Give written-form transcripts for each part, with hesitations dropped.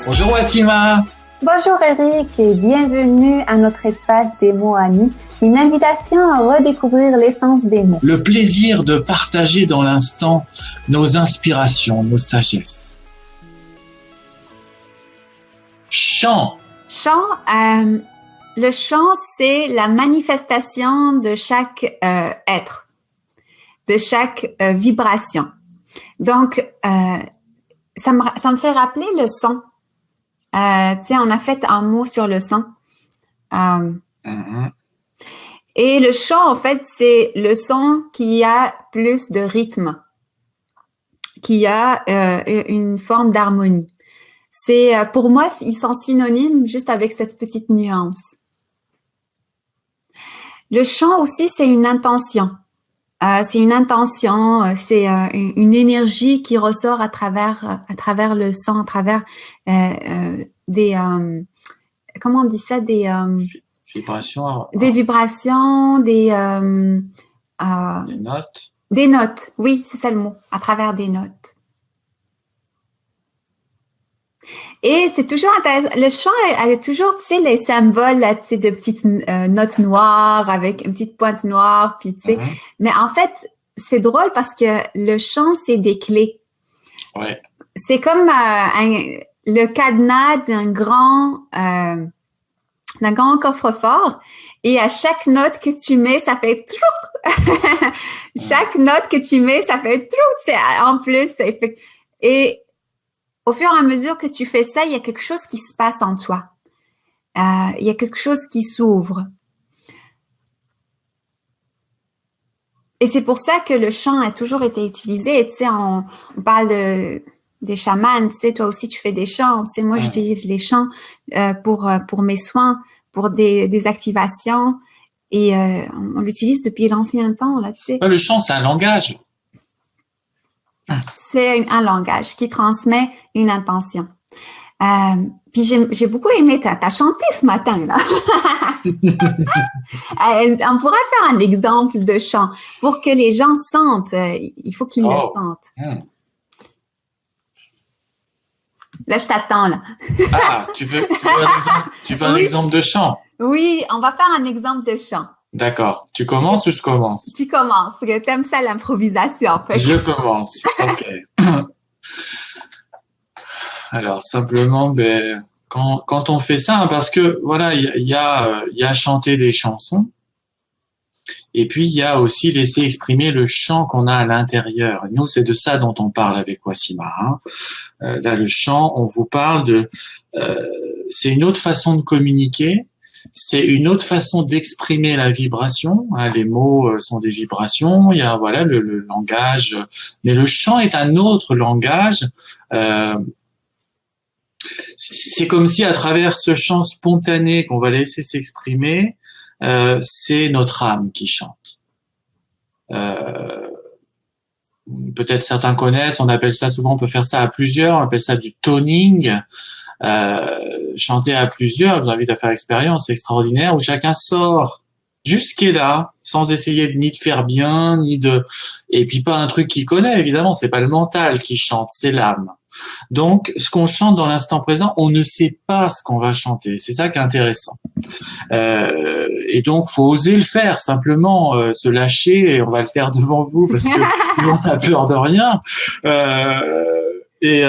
Bonjour Wassima. Bonjour Eric et bienvenue à notre espace des mots amis, une invitation à redécouvrir l'essence des mots. Le plaisir de partager dans l'instant nos inspirations, nos sagesses. Chant. Le chant, c'est la manifestation de chaque être, de chaque vibration. Donc, ça me fait rappeler le son. Tu sais, on a fait un mot sur le son. Et le chant, en fait, c'est le son qui a plus de rythme, qui a une forme d'harmonie. C'est, pour moi, ils sont synonymes juste avec cette petite nuance. Le chant aussi, c'est une intention. C'est une intention, c'est une énergie qui ressort à travers le son, à travers des comment on dit ça, des vibrations, des vibrations, des notes. Des notes, oui, c'est ça le mot, à travers des notes. Et c'est toujours intéressant. Le chant a toujours, tu sais, les symboles, là, tu sais, de petites notes noires avec une petite pointe noire, puis tu sais. Mais en fait, c'est drôle parce que le chant, c'est des clés. Ouais. C'est comme le cadenas d'un grand coffre-fort. Et à chaque note que tu mets, ça fait trou. Chaque note que tu mets, ça fait trou. C'est en plus. Et au fur et à mesure que tu fais ça, il y a quelque chose qui se passe en toi. Il y a quelque chose qui s'ouvre. Et c'est pour ça que le chant a toujours été utilisé. Tu sais, on parle des chamans. Tu sais, toi aussi, tu fais des chants. Tu sais, moi, j'utilise les chants pour mes soins, pour des activations. Et on l'utilise depuis l'ancien temps, là, tu sais. Le chant, c'est un langage. C'est un langage qui transmet une intention. Puis j'ai beaucoup aimé, t'as chanté ce matin, là. On pourrait faire un exemple de chant pour que les gens sentent. Il faut qu'ils le sentent. Là, je t'attends, là. Tu veux un exemple de chant? Oui, on va faire un exemple de chant. D'accord. Tu commences ou je commence? Tu commences. T'aimes ça, l'improvisation. Je commence. OK. Alors, simplement, quand on fait ça, parce que, voilà, il y a chanter des chansons, et puis il y a aussi laisser exprimer le chant qu'on a à l'intérieur. Nous, c'est de ça dont on parle avec Wassima. Là, le chant, on vous parle c'est une autre façon de communiquer. C'est une autre façon d'exprimer la vibration. Les mots sont des vibrations. Il y a le langage, mais le chant est un autre langage. C'est comme si à travers ce chant spontané qu'on va laisser s'exprimer, c'est notre âme qui chante. Peut-être certains connaissent. On appelle ça souvent. On peut faire ça à plusieurs. On appelle ça du toning. Chanter à plusieurs, je vous invite à faire l'expérience, c'est extraordinaire, où chacun sort jusqu'à là, sans essayer ni de faire bien, et puis pas un truc qu'il connaît, évidemment, c'est pas le mental qui chante, c'est l'âme. Donc, ce qu'on chante dans l'instant présent, on ne sait pas ce qu'on va chanter, c'est ça qui est intéressant. Et donc, faut oser le faire, simplement, se lâcher, et on va le faire devant vous, parce que on a peur de rien. Et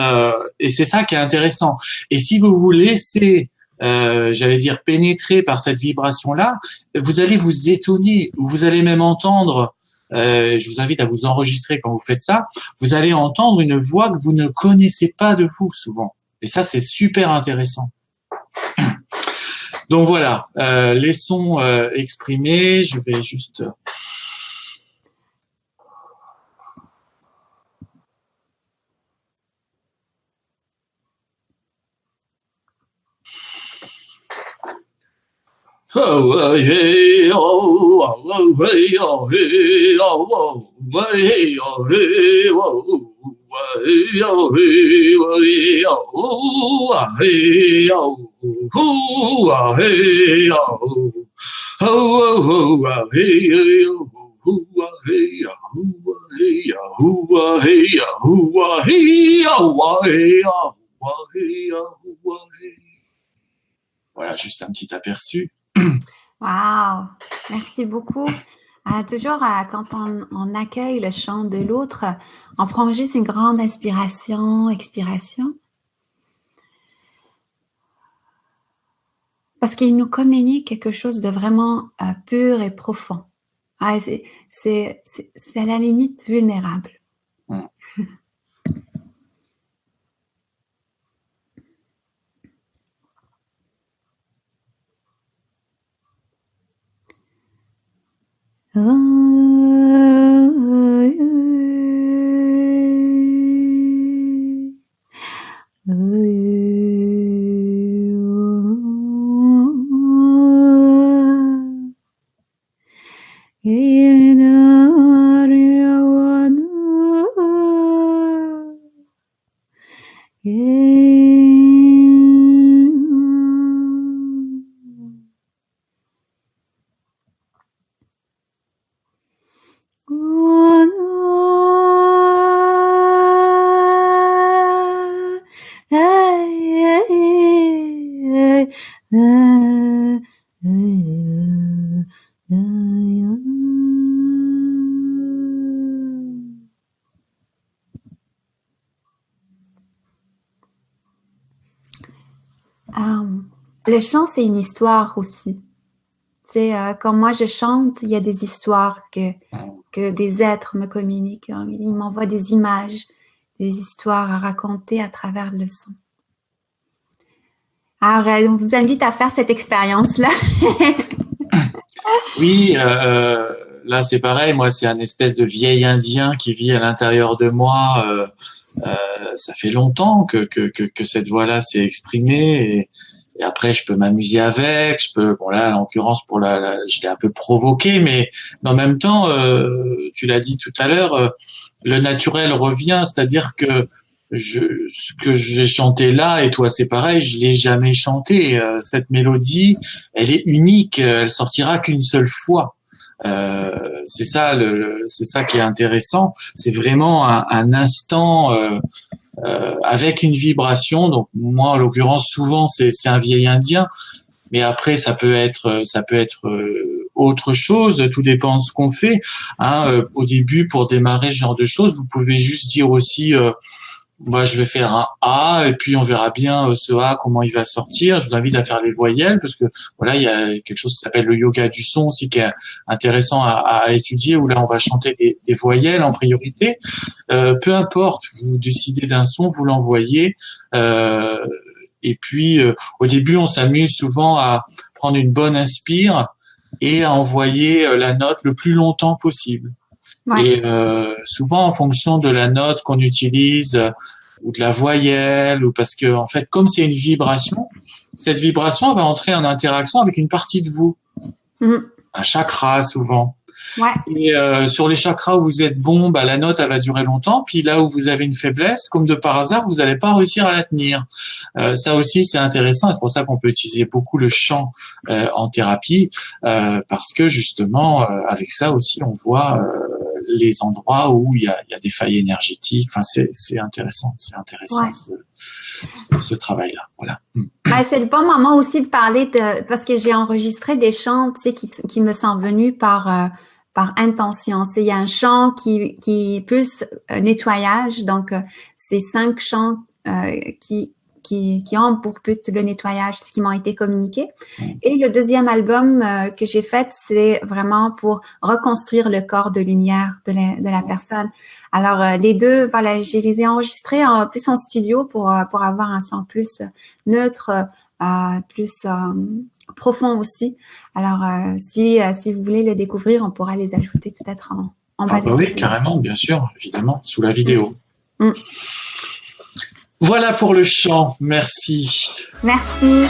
c'est ça qui est intéressant. Et si vous vous laissez, j'allais dire, pénétrer par cette vibration-là, vous allez vous étonner, vous allez même entendre, je vous invite à vous enregistrer quand vous faites ça, vous allez entendre une voix que vous ne connaissez pas de vous souvent. Et ça, c'est super intéressant. Donc voilà, laissons exprimer, je vais juste... Oh hey oh hey oh hey oh hey oh hey oh hey oh hey oh hey oh hey oh hey Voilà, juste un petit aperçu. Wow, merci beaucoup. Toujours quand on accueille le chant de l'autre, on prend juste une grande inspiration, expiration. Parce qu'il nous communique quelque chose de vraiment pur et profond. C'est à la limite vulnérable. Le chant, c'est une histoire aussi. Quand moi je chante, il y a des histoires que des êtres me communiquent. Ils m'envoient des images, des histoires à raconter à travers le son. Alors, on vous invite à faire cette expérience-là. Oui, là c'est pareil. Moi, c'est un espèce de vieil Indien qui vit à l'intérieur de moi. Ça fait longtemps que cette voix-là s'est exprimée. Et après, je peux m'amuser avec. Bon là, en l'occurrence, je l'ai un peu provoqué, mais en même temps, tu l'as dit tout à l'heure, le naturel revient, c'est-à-dire que ce que j'ai chanté là, et toi c'est pareil, je l'ai jamais chanté. Cette mélodie, elle est unique, elle sortira qu'une seule fois. C'est ça qui est intéressant. C'est vraiment un instant. Avec une vibration. Donc moi, en l'occurrence, souvent c'est un vieil Indien, mais après ça peut être autre chose. Tout dépend de ce qu'on fait. Au début, pour démarrer ce genre de choses, vous pouvez juste dire aussi. Moi, je vais faire un A et puis on verra bien ce A comment il va sortir. Je vous invite à faire les voyelles parce que voilà, il y a quelque chose qui s'appelle le yoga du son aussi qui est intéressant à étudier où là on va chanter des voyelles en priorité. Peu importe, vous décidez d'un son, vous l'envoyez. Et puis au début, on s'amuse souvent à prendre une bonne inspire et à envoyer la note le plus longtemps possible. Ouais. Et souvent en fonction de la note qu'on utilise ou de la voyelle, ou parce que en fait, comme c'est une vibration, cette vibration va entrer en interaction avec une partie de vous, un chakra souvent. Ouais. Et sur les chakras où vous êtes bon, la note elle va durer longtemps. Puis là où vous avez une faiblesse, comme de par hasard, vous n'allez pas réussir à la tenir. Ça aussi c'est intéressant. C'est pour ça qu'on peut utiliser beaucoup le chant en thérapie, parce que justement avec ça aussi on voit les endroits où il y a des failles énergétiques. Enfin c'est intéressant. C'est intéressant. Ouais. Ce travail-là, voilà. C'est le bon moment aussi de parler parce que j'ai enregistré des chants, tu sais, qui me sont venus par intention. Tu sais, il y a un chant qui est plus nettoyage, donc c'est 5 chants qui ont pour but le nettoyage, ce qui m'ont été communiqués. Et le deuxième album que j'ai fait, c'est vraiment pour reconstruire le corps de lumière de la personne. Alors, les deux, voilà, je les ai enregistrés plus en studio pour avoir un son plus neutre, plus profond aussi. Alors, si vous voulez les découvrir, on pourra les ajouter peut-être en bas. Oui, carrément, bien sûr, évidemment, sous la vidéo. Voilà pour le chant. Merci. Merci.